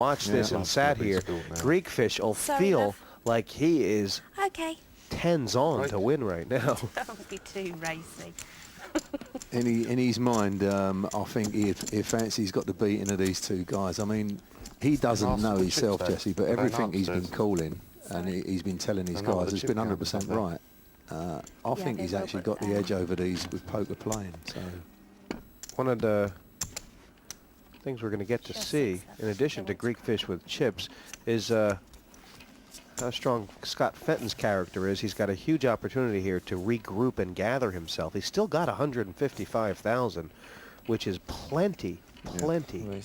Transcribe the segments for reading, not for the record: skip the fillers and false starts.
watched this and sat here, Greekfish will feel like he is tens on to win right now. Don't be too racy. In his mind, I think he fancies got the beating of these two guys. I mean, he doesn't know himself, Jesse, but everything he's been calling and he's been telling his guys has been 100% right. I think he's actually got the edge over these with poker playing. So one of the things we're going to get to see, in addition to Greekfish with chips, is how strong Scott Fenton's character is. He's got a huge opportunity here to regroup and gather himself. He's still got 155,000, which is plenty. Yeah.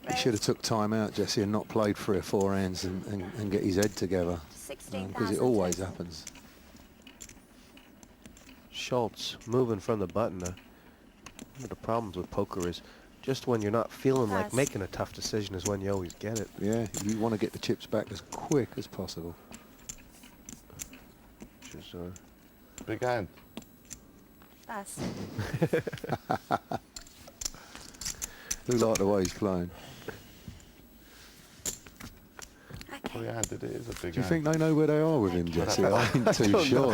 He should have took time out, Jesse, and not played 3 or 4 hands and get his head together, because it always happens. Schultz moving from the button. One of the problems with poker is just when you're not feeling like making a tough decision is when you always get it. Yeah, you want to get the chips back as quick as possible. Which is, big hand. Pass. Who like the way he's playing? Big hand, it is a big hand. Do you think they know where they are with him, Jesse? I ain't too sure.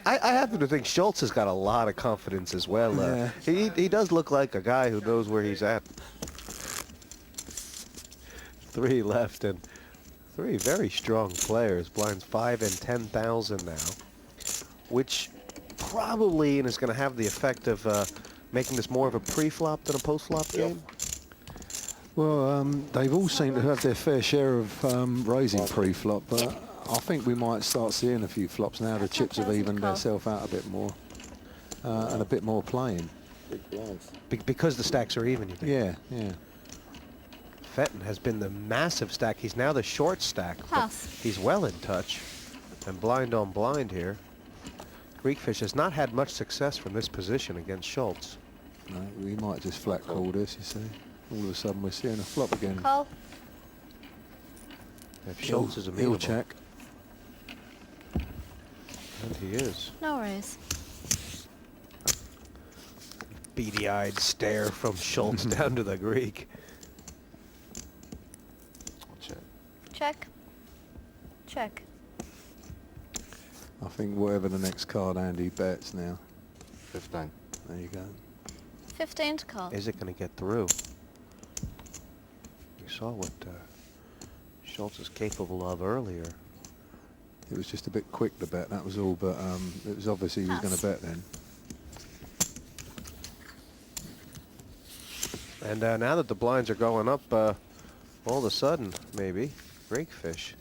I happen to think Schultz has got a lot of confidence as well. He does look like a guy who knows where he's at. 3 left, and 3 very strong players. Blinds 5 and 10,000 now, which probably is going to have the effect of making this more of a pre-flop than a post-flop game. Well, they've all seemed to have their fair share of raising pre-flop, but I think we might start seeing a few flops now. The chips have evened themselves out a bit more, and a bit more playing. Because the stacks are even, you think? Yeah, yeah. Fenton has been the massive stack. He's now the short stack, but he's well in touch. And blind on blind here. Greekfish has not had much success from this position against Schultz. No, we might just flat call this, you see. All of a sudden we're seeing a flop again. Call. If Schultz is amenable. He'll check. And he is. No worries. Beady-eyed stare from Schultz down to the Greek. Check. Check. Check. I think whatever the next card Andy bets now. 15. There you go. 15 to call. Is it going to get through? You saw what Schultz is capable of earlier. It was just a bit quick to bet, that was all, but it was obvious he was going to bet then. And now that the blinds are going up, all of a sudden, maybe, Greekfish.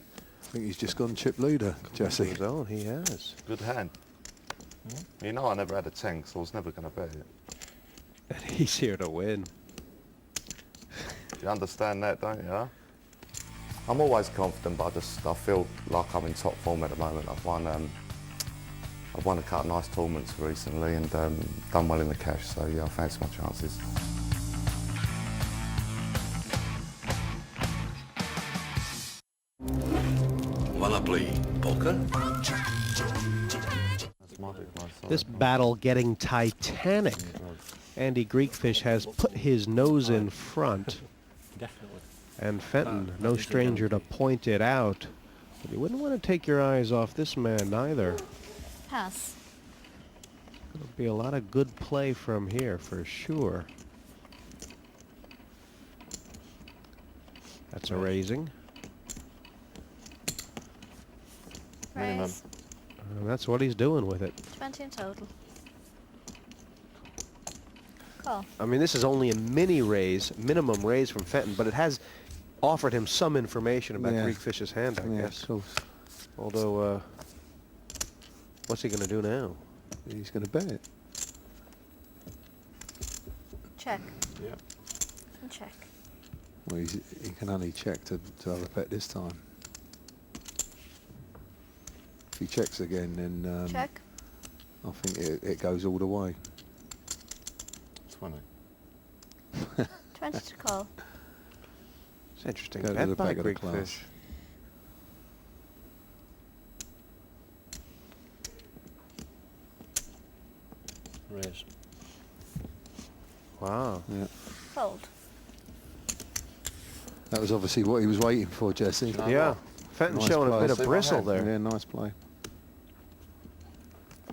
I think he's just gone chip leader, Jesse. His own, he has. Good hand. You know I never had a 10, so I was never going to bet it. And he's here to win. You understand that, don't you? I'm always confident, but I feel like I'm in top form at the moment. I've won a couple of nice tournaments recently and done well in the cash, so yeah, I fancy my chances. Wanna play poker? This battle getting titanic. Andy Greekfish has put his nose in front. And Fenton, no stranger to point it out. But you wouldn't want to take your eyes off this man either. Pass. There'll be a lot of good play from here for sure. That's a raising. Raise. And that's what he's doing with it. 20 in total. Call. I mean, this is only a mini raise, minimum raise from Fenton, but it has offered him some information about Greekfish's hand, I guess. Although, what's he going to do now? He's going to bet it. Check. Yeah. And check. Well, he can only check to have a bet this time. If he checks again, then Check. I think it goes all the way. 20. 20 to call. It's interesting. Go to Bet the by back of the class. Greekfish. Raise. Wow. Yeah. Fold. That was obviously what he was waiting for, Jesse. No. Yeah. Fenton Nice showing a play. bit of See my bristle hand? there. Yeah, nice play.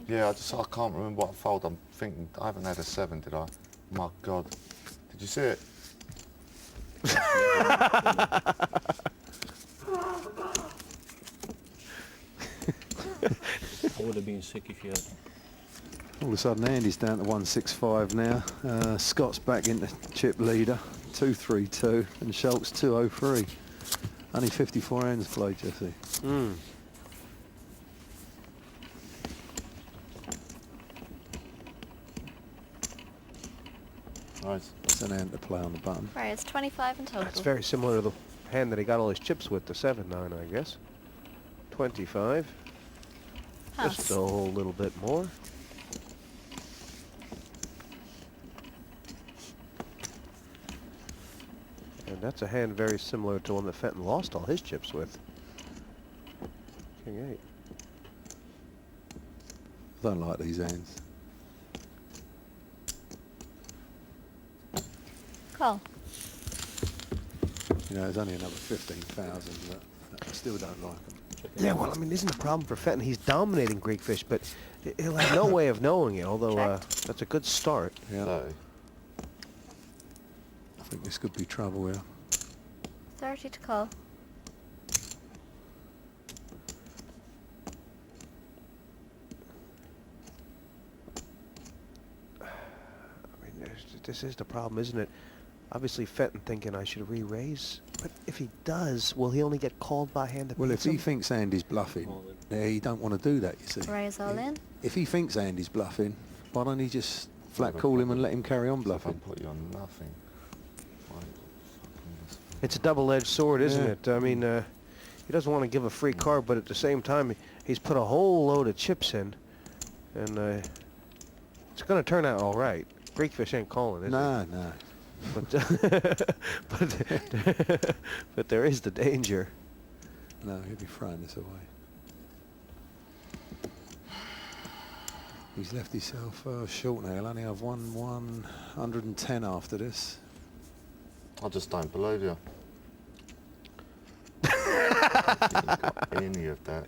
Yeah, I can't remember what I fold. I'm thinking, I haven't had a 7, did I? My God. Did you see it? I would have been sick if you had. All of a sudden, Andy's down to 165 now. Scott's back into chip leader, 232, and Schultz 203. Only 54 hands played, Jesse. Mm. Nice. That's an hand to play on the button. Right, it's 25 in total. That's very similar to the hand that he got all his chips with, the 7-9, I guess. 25. Pass. Just a whole little bit more. And that's a hand very similar to one that Fenton lost all his chips with. King 8. I don't like these hands. Call. You know, there's only another 15,000, but I still don't like them. Yeah, well, I mean, isn't the problem for Fenton? He's dominating Greek Fish, but he'll have no way of knowing it, although Checked. that's a good start. Yeah, 30. I think this could be trouble here. 30 to call. I mean, this is the problem, isn't it? Obviously, Fenton thinking I should re-raise, but if he does, will he only get called by hand that Well, if beats he him? thinks Andy's bluffing, All in. yeah, you don't want to do that, you see. Raise all in. If he thinks Andy's bluffing, why don't he just flat Never call him and problem. let him carry on So if I bluffing? put you on nothing. Right, fucking this- It's a double-edged sword, isn't Yeah. it? I mean, he doesn't want to give a free card, but at the same time, he's put a whole load of chips in, and it's going to turn out all right. Greek Fish ain't calling, is Nah, nah. it? But there is the danger. No, he'll be throwing this away. He's left himself short now. He'll only have 110 after this. I just don't believe you. You haven't got any of that.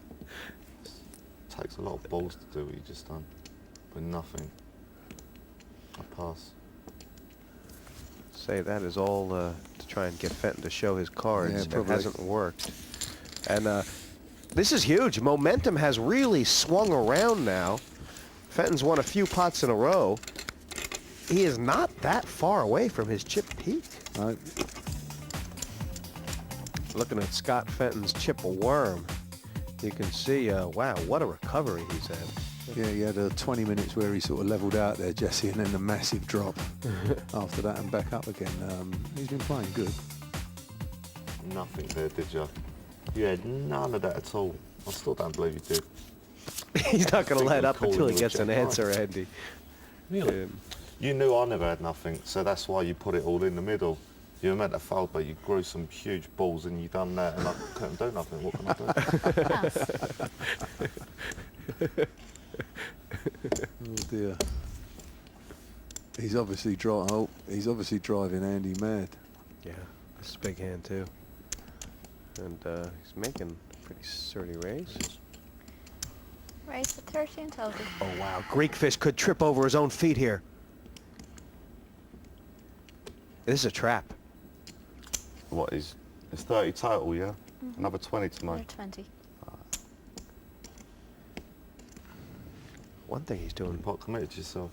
Takes a lot of balls to do what you just done. With nothing. I pass. Say that is all to try and get Fenton to show his cards. Yeah, It probably. hasn't worked. And this is huge. Momentum has really swung around now. Fenton's won a few pots in a row. He is not that far away from his chip peak. No, Looking at Scott Fenton's chip a worm, you can see, wow, what a recovery he's had. yeah, he had 20 minutes where he sort of levelled out there, Jesse, and then a massive drop after that and back up again. He's been playing good. Nothing there, did you? You had none of that at all. I still don't believe you did. He's not going to think let we're up until calling he with gets an check answer, Andy. Really? You knew I never had nothing, so that's why you put it all in the middle. You were meant to fold, but you grew some huge balls and you done that, and I couldn't do nothing. What can I do? Pass. Oh dear. He's obviously driving Andy mad. Yeah, this is a big hand too. And he's making a pretty sturdy raise. Raise to 30 in total. Oh wow, Greek Fish could trip over his own feet here. This is a trap. What is? It's 30 total, yeah? Another 20 to Another make. 20. One thing he's doing. What committed yourself?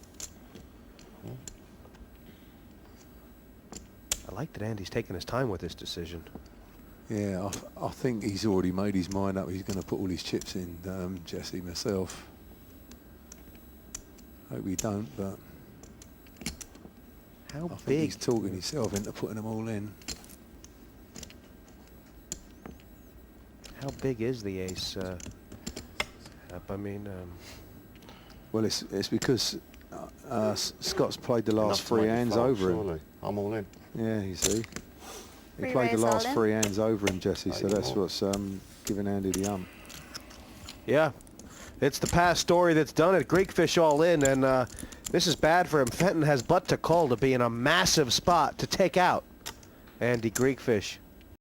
I like that Andy's taking his time with this decision. Yeah, I think he's already made his mind up. He's going to put all his chips in, Jesse, myself. Hope he don't, but How I think big? he's talking himself into putting them all in. How big is the ace? I mean, Well, it's because Scott's played the last Enough to three make you hands fold, over him. surely. I'm all in. Yeah, you see. He Free played the raise all last in? 3 hands over him, Jesse, so Eight that's more. what's giving Andy the yeah, it's the past story that's done it. Greek Fish all in, and this is bad for him. Fenton has but to call to be in a massive spot to take out Andy Greek Fish.